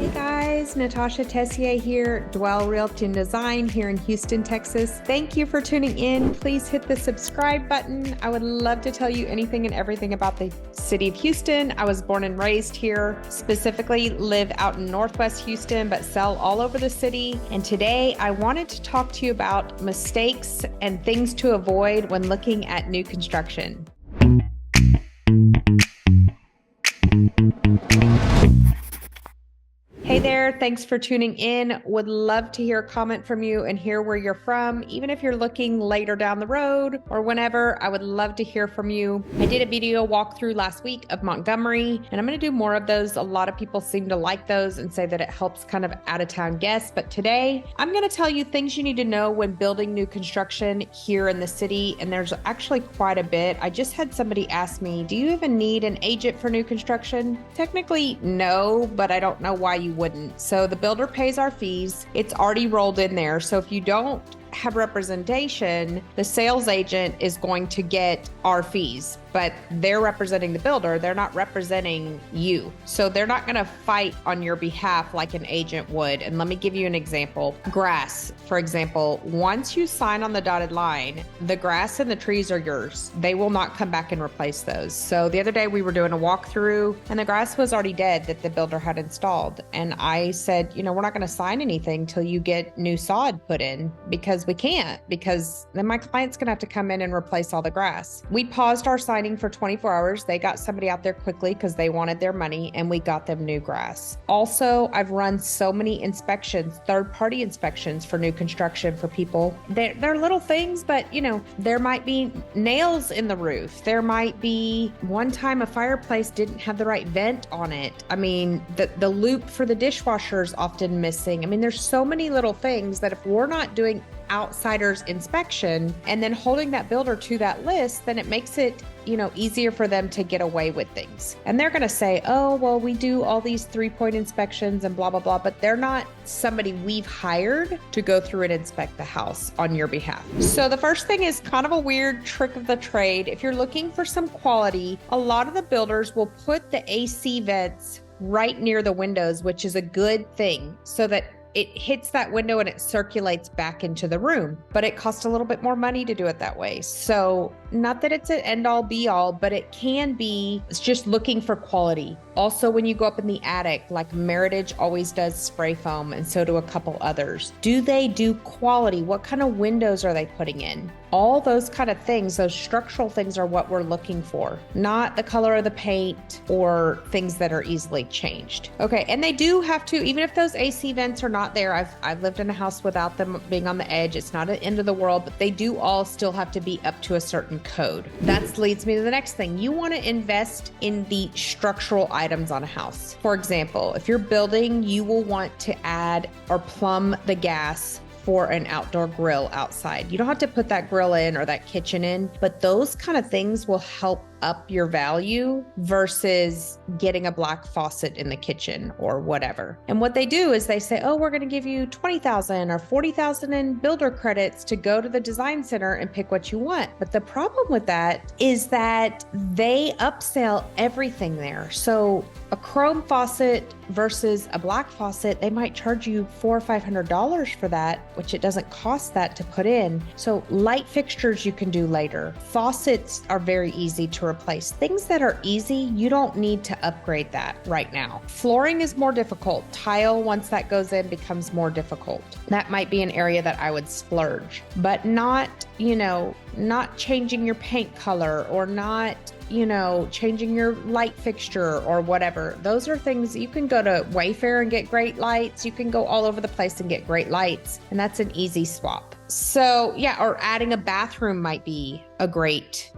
Hey guys, Natasha Tessier here, Dwell Realty and Design here in Houston, Texas. Thank you for tuning in. Please hit the subscribe button. I would love to tell you anything and everything about the city of Houston. I was born and raised here, specifically live out in Northwest Houston, but sell all over the city. And today I wanted to talk to you about mistakes and things to avoid when looking at new construction. Hey there, thanks for tuning in. Would love to hear a comment from you and hear where you're from. Even if you're looking later down the road or whenever, I would love to hear from you. I did a video walkthrough last week of Montgomery, and I'm going to do more of those. A lot of people seem to like those and say that it helps kind of out-of-town guests. But today, I'm going to tell you things you need to know when building new construction here in the city, and there's actually quite a bit. I just had somebody ask me, do you even need an agent for new construction? Technically, no, but I don't know why you wouldn't. So the builder pays our fees. It's already rolled in there. So if you don't have representation, the sales agent is going to get our fees, but they're representing the builder. They're not representing you. So they're not going to fight on your behalf like an agent would. And let me give you an example. Grass, for example, once you sign on the dotted line, the grass and the trees are yours. They will not come back and replace those. So the other day we were doing a walkthrough and the grass was already dead that the builder had installed. And I said, we're not going to sign anything till you get new sod put in, because we can't, because then my client's going to have to come in and replace all the grass. We paused our signing for 24 hours. They got somebody out there quickly because they wanted their money, and we got them new grass. Also, I've run so many inspections, third-party inspections for new construction for people. They're little things, but there might be nails in the roof. There might be one time a fireplace didn't have the right vent on it. I mean, the loop for the dishwasher is often missing. I mean, there's so many little things that if we're not doing outsider's inspection and then holding that builder to that list, then it makes it easier for them to get away with things. And they're going to say, oh, well, we do all these 3-point inspections and blah, blah, blah, but they're not somebody we've hired to go through and inspect the house on your behalf. So the first thing is kind of a weird trick of the trade. If you're looking for some quality, a lot of the builders will put the AC vents right near the windows, which is a good thing, so that it hits that window and it circulates back into the room, but it costs a little bit more money to do it that way. So not that it's an end all be all, but it can be. It's just looking for quality. Also, when you go up in the attic, like Meritage always does spray foam, and so do a couple others. Do they do quality? What kind of windows are they putting in? All those kind of things, those structural things are what we're looking for, not the color of the paint or things that are easily changed. Okay, and they do have to, even if those AC vents are not there, I've lived in a house without them being on the edge. It's not an end of the world, but they do all still have to be up to a certain code. That leads me to the next thing. You want to invest in the structural items on a house. For example, if you're building, you will want to add or plumb the gas for an outdoor grill outside. You don't have to put that grill in or that kitchen in, but those kind of things will help up your value versus getting a black faucet in the kitchen or whatever. And what they do is they say, oh, we're going to give you $20,000 or $40,000 in builder credits to go to the design center and pick what you want. But the problem with that is that they upsell everything there. So a chrome faucet versus a black faucet, they might charge you $400 or $500 for that, which it doesn't cost that to put in. So light fixtures you can do later. Faucets are very easy to replace. Things that are easy, you don't need to upgrade that right now. Flooring is more difficult. Tile, once that goes in, becomes more difficult. That might be an area that I would splurge, but not changing your paint color or not changing your light fixture or whatever. Those are things you can go to Wayfair and get great lights. You can go all over the place and get great lights, and that's an easy swap. So yeah, or adding a bathroom might be a great,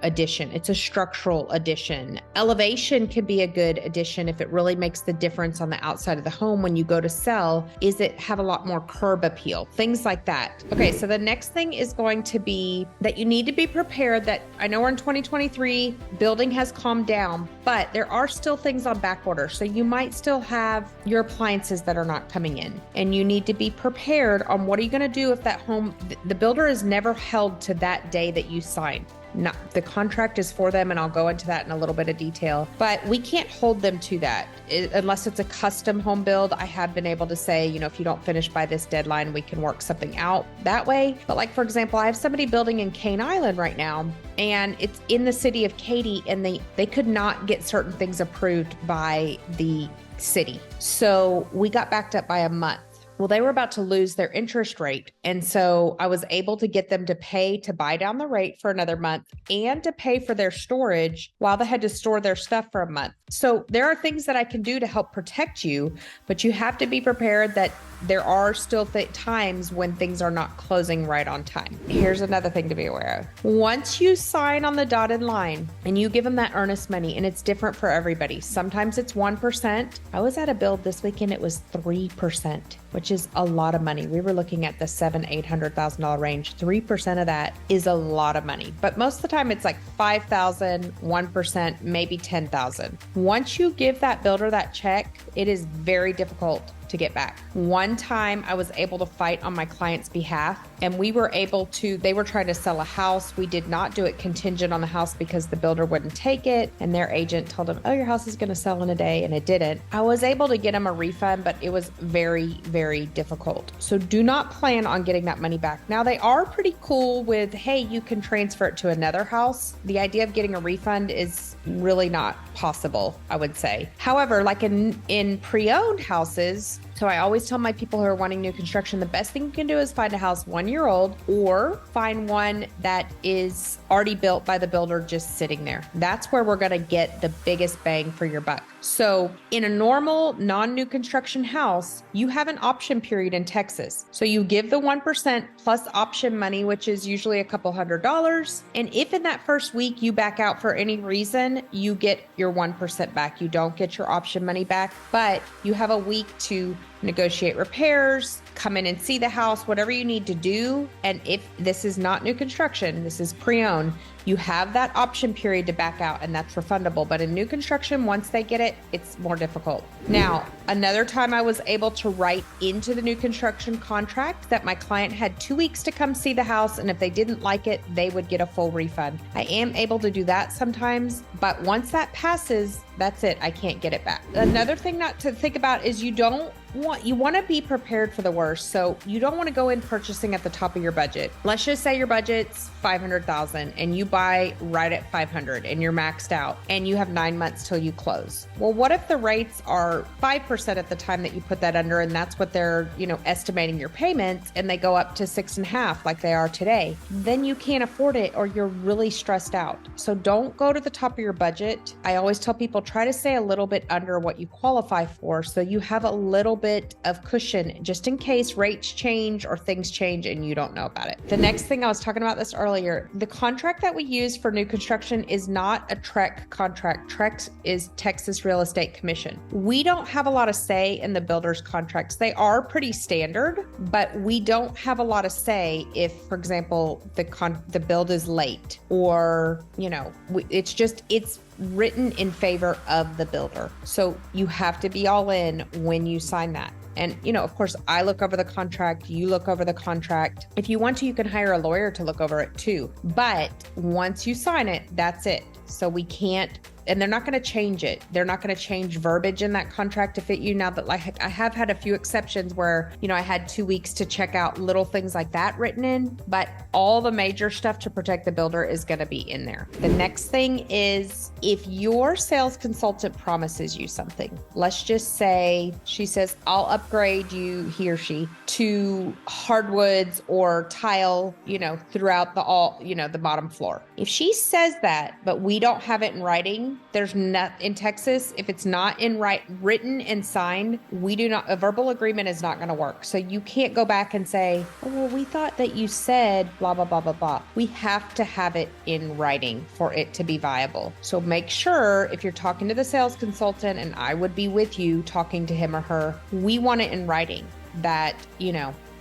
addition. It's a structural addition. Elevation can be a good addition if it really makes the difference on the outside of the home when you go to sell. Is it have a lot more curb appeal? Things like that. Okay, so the next thing is going to be that you need to be prepared that, I know we're in 2023, building has calmed down, but there are still things on back order. So you might still have your appliances that are not coming in, and you need to be prepared on what are you going to do if that home, the builder is never held to that day that you sign. Not, the contract is for them, and I'll go into that in a little bit of detail, but we can't hold them to that unless it's a custom home build. I have been able to say, if you don't finish by this deadline, we can work something out that way. But like, for example, I have somebody building in Cane Island right now, and it's in the city of Katy, and they could not get certain things approved by the city. So we got backed up by a month. Well, they were about to lose their interest rate. And so I was able to get them to pay to buy down the rate for another month and to pay for their storage while they had to store their stuff for a month. So there are things that I can do to help protect you, but you have to be prepared that there are still times when things are not closing right on time. Here's another thing to be aware of. Once you sign on the dotted line and you give them that earnest money, and it's different for everybody. Sometimes it's 1%. I was at a build this weekend, it was 3%, which is a lot of money. We were looking at the $700,000-$800,000 range. 3% of that is a lot of money, but most of the time it's like 5,000, 1%, maybe 10,000. Once you give that builder that check, it is very difficult to get back. One time I was able to fight on my client's behalf, and they were trying to sell a house. We did not do it contingent on the house because the builder wouldn't take it, and their agent told them, oh, your house is going to sell in a day, and it didn't. I was able to get them a refund, but it was very, very difficult. So do not plan on getting that money back. Now, they are pretty cool with, hey, you can transfer it to another house. The idea of getting a refund is really not possible, I would say. However, like in pre-owned houses, so I always tell my people who are wanting new construction, the best thing you can do is find a house 1 year old, or find one that is already built by the builder just sitting there. That's where we're going to get the biggest bang for your buck. So in a normal non-new construction house, you have an option period in Texas. So you give the 1% plus option money, which is usually a couple $100. And if in that first week you back out for any reason, you get your 1% back. You don't get your option money back, but you have a week to negotiate repairs, come in and see the house, whatever you need to do. And if this is not new construction, this is pre-owned, you have that option period to back out, and that's refundable. But in new construction, once they get it, it's more difficult. Now, another time I was able to write into the new construction contract that my client had 2 weeks to come see the house, and if they didn't like it, they would get a full refund. I am able to do that sometimes, but once that passes, that's it. I can't get it back. Another thing not to think about is you want to be prepared for the worst. So you don't want to go in purchasing at the top of your budget. Let's just say your budget's $500,000 and you buy right at $500 and you're maxed out and you have 9 months till you close. Well, what if the rates are 5% at the time that you put that under, and that's what they're, estimating your payments, and they go up to 6.5 like they are today? Then you can't afford it, or you're really stressed out. So don't go to the top of your budget. I always tell people, try to stay a little bit under what you qualify for, so you have a little bit of cushion just in case rates change or things change and you don't know about it. The next thing, I was talking about this earlier, the contract that we use for new construction is not a TREC contract. TREC is Texas Real Estate Commission. We don't have a lot of say in the builder's contracts. They are pretty standard, but we don't have a lot of say if, for example, the build is late, or, it's written in favor of the builder. So you have to be all in when you sign that. And, of course, I look over the contract, you look over the contract. If you want to, you can hire a lawyer to look over it too. But once you sign it, that's it. So we can't, and they're not going to change it. They're not going to change verbiage in that contract to fit you. Now that, like, I have had a few exceptions where, I had 2 weeks to check out little things like that written in, but all the major stuff to protect the builder is going to be in there. The next thing is, if your sales consultant promises you something, let's just say she says, I'll upgrade you, he or she, to hardwoods or tile, throughout the bottom floor. If she says that, but we don't have it in writing, there's not in Texas. If it's not written and signed, a verbal agreement is not going to work. So you can't go back and say, oh, well, we thought that you said blah, blah, blah, blah, blah. We have to have it in writing for it to be viable. So make sure if you're talking to the sales consultant, and I would be with you talking to him or her, we want it in writing that,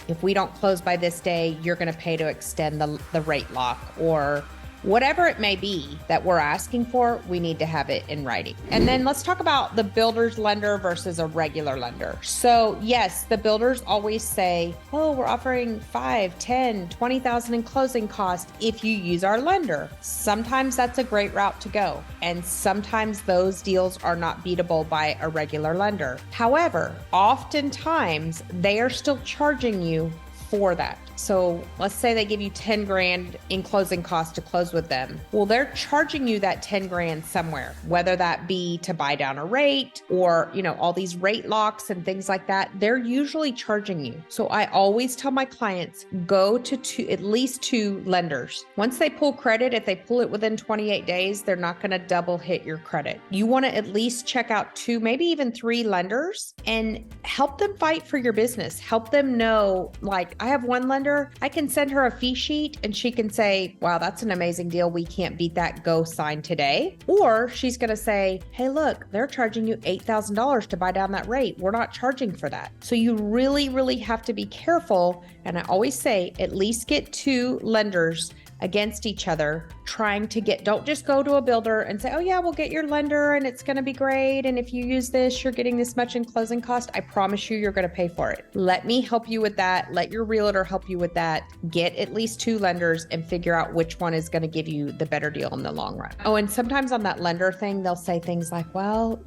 if we don't close by this day, you're going to pay to extend the rate lock, or Whatever it may be that we're asking for, we need to have it in writing. And then let's talk about the builder's lender versus a regular lender. So yes, the builders always say, oh, we're offering 5, 10, 20,000 in closing costs if you use our lender. Sometimes that's a great route to go. And sometimes those deals are not beatable by a regular lender. However, oftentimes they are still charging you for that. So let's say they give you 10 grand in closing costs to close with them. Well, they're charging you that 10 grand somewhere, whether that be to buy down a rate or, all these rate locks and things like that. They're usually charging you. So I always tell my clients, go to at least 2 lenders. Once they pull credit, if they pull it within 28 days, they're not going to double hit your credit. You want to at least check out 2, maybe even 3 lenders and help them fight for your business. Help them know, like, I have one lender, I can send her a fee sheet and she can say, wow, that's an amazing deal. We can't beat that. Go sign today. Or she's going to say, hey, look, they're charging you $8,000 to buy down that rate. We're not charging for that. So you really, really have to be careful. And I always say, at least get 2 lenders against each other, don't just go to a builder and say, oh yeah, we'll get your lender and it's going to be great. And if you use this, you're getting this much in closing cost. I promise you're going to pay for it. Let me help you with that. Let your realtor help you with that. Get at least 2 lenders and figure out which one is going to give you the better deal in the long run. Oh, and sometimes on that lender thing, they'll say things like, well,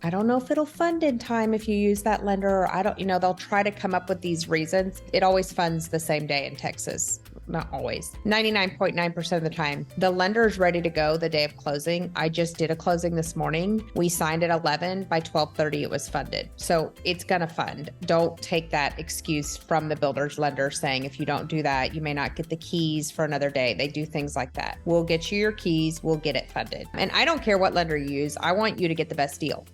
I don't know if it'll fund in time if you use that lender, or they'll try to come up with these reasons. It always funds the same day in Texas. Not always, 99.9% of the time. The lender is ready to go the day of closing. I just did a closing this morning. We signed at 11. By 12:30, it was funded. So it's going to fund. Don't take that excuse from the builder's lender saying, if you don't do that, you may not get the keys for another day. They do things like that. We'll get you your keys. We'll get it funded. And I don't care what lender you use. I want you to get the best deal.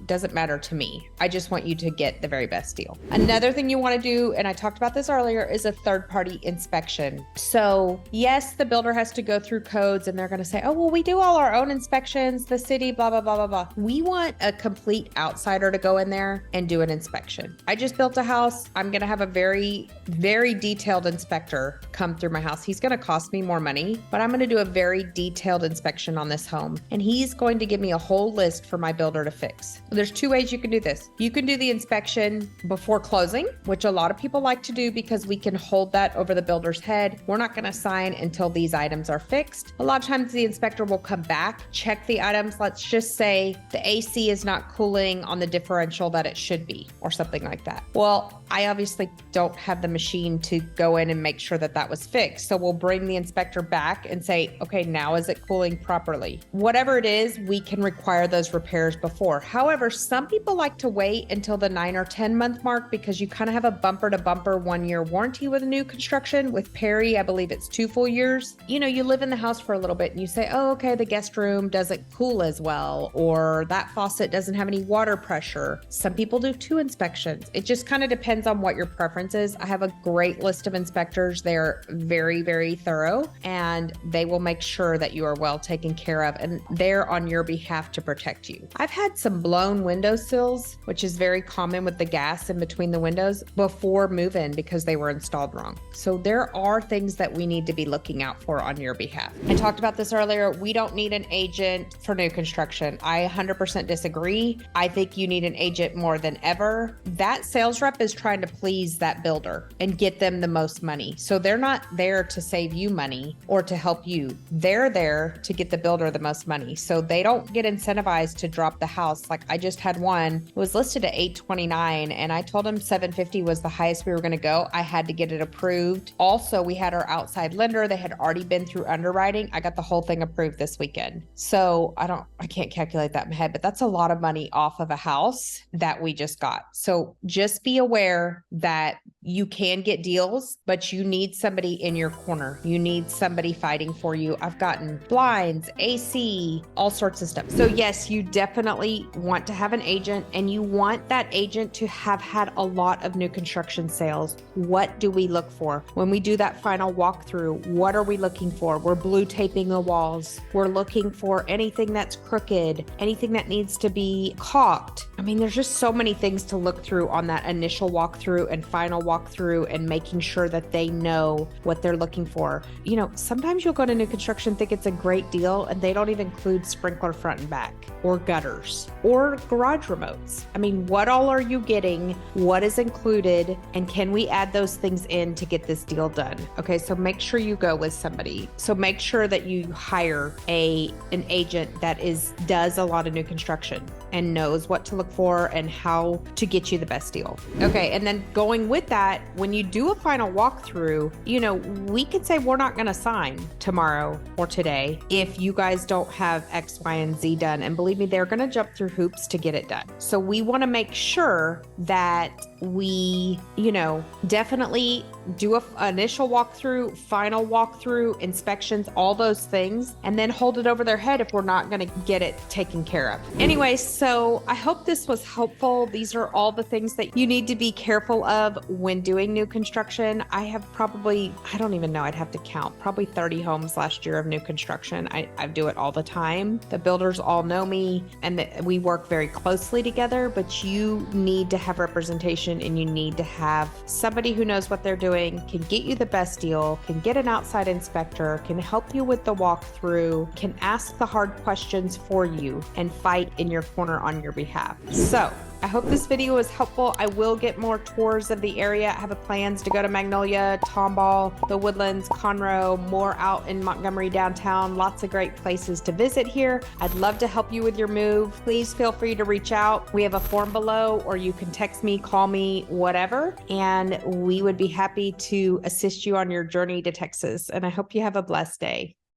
Doesn't matter to me. I just want you to get the very best deal. Another thing you want to do, and I talked about this earlier, is a third-party inspection. So yes, the builder has to go through codes and they're going to say, oh, well, we do all our own inspections, the city, blah, blah, blah, blah, blah. We want a complete outsider to go in there and do an inspection. I just built a house. I'm going to have a very, very detailed inspector come through my house. He's going to cost me more money, but I'm going to do a very detailed inspection on this home. And he's going to give me a whole list for my builder to fix. There's 2 ways you can do this. You can do the inspection before closing, which a lot of people like to do because we can hold that over the builder's head. We're not going to sign until these items are fixed. A lot of times the inspector will come back, check the items. Let's just say the AC is not cooling on the differential that it should be, or something like that. Well, I obviously don't have the machine to go in and make sure that that was fixed. So we'll bring the inspector back and say, okay, now is it cooling properly? Whatever it is, we can require those repairs before. However, some people like to wait until the 9 or 10 month mark because you kind of have a bumper to bumper 1-year warranty with a new construction. With Perry, I believe it's 2 full years. You live in the house for a little bit and you say, oh, okay, the guest room doesn't cool as well, or that faucet doesn't have any water pressure. Some people do 2 inspections. It just kind of depends on what your preference is. I have a great list of inspectors. They're very, very thorough and they will make sure that you are well taken care of and they're on your behalf to protect you. I've had some blown windowsills, which is very common with the gas in between the windows, before move-in because they were installed wrong. So there are things that we need to be looking out for on your behalf. I talked about this earlier. We don't need an agent for new construction. I 100% disagree. I think you need an agent more than ever. That sales rep is trying to please that builder and get them the most money. So they're not there to save you money or to help you. They're there to get the builder the most money. So they don't get incentivized to drop the house. Like I just had one, it was listed at $829 and I told him $750 was the highest we were going to go. I had to get it approved. Also, we had our outside lender. They had already been through underwriting. I got the whole thing approved this weekend. So I can't calculate that in my head, but that's a lot of money off of a house that we just got. So just be aware that you can get deals, but you need somebody in your corner. You need somebody fighting for you. I've gotten blinds, AC, all sorts of stuff. So yes, you definitely want to have an agent and you want that agent to have had a lot of new construction sales. What do we look for? When we do that final walkthrough, what are we looking for? We're blue taping the walls. We're looking for anything that's crooked, anything that needs to be caulked. I mean, there's just so many things to look through on that initial walkthrough and final walkthrough walkthrough and making sure that they know what they're looking for. You know, sometimes you'll go to new construction, think it's a great deal, and they don't even include sprinkler front and back, or gutters, or garage remotes. I mean, what all are you getting? What is included? And can we add those things in to get this deal done? Okay, so make sure you go with somebody. So make sure that you hire an agent that does a lot of new construction and knows what to look for and how to get you the best deal. Okay, and then going with that, when you do a final walkthrough, you know, we could say we're not gonna sign tomorrow or today if you guys don't have X, Y, and Z done. And believe me, they're gonna jump through hoops to get it done. So we wanna make sure that we, you know, definitely do a initial walkthrough, final walkthrough, inspections, all those things, and then hold it over their head if we're not going to get it taken care of. Anyway, so I hope this was helpful. These are all the things that you need to be careful of when doing new construction. I have probably, I don't even know, I'd have to count, probably 30 homes last year of new construction. I do it all the time. The builders all know me and we work very closely together, but you need to have representation and you need to have somebody who knows what they're doing, can get you the best deal, can get an outside inspector, can help you with the walkthrough, can ask the hard questions for you and fight in your corner on your behalf. So I hope this video was helpful. I will get more tours of the area. I have plans to go to Magnolia, Tomball, the Woodlands, Conroe, more out in Montgomery downtown. Lots of great places to visit here. I'd love to help you with your move. Please feel free to reach out. We have a form below, or you can text me, call me, whatever, and we would be happy to assist you on your journey to Texas. And I hope you have a blessed day.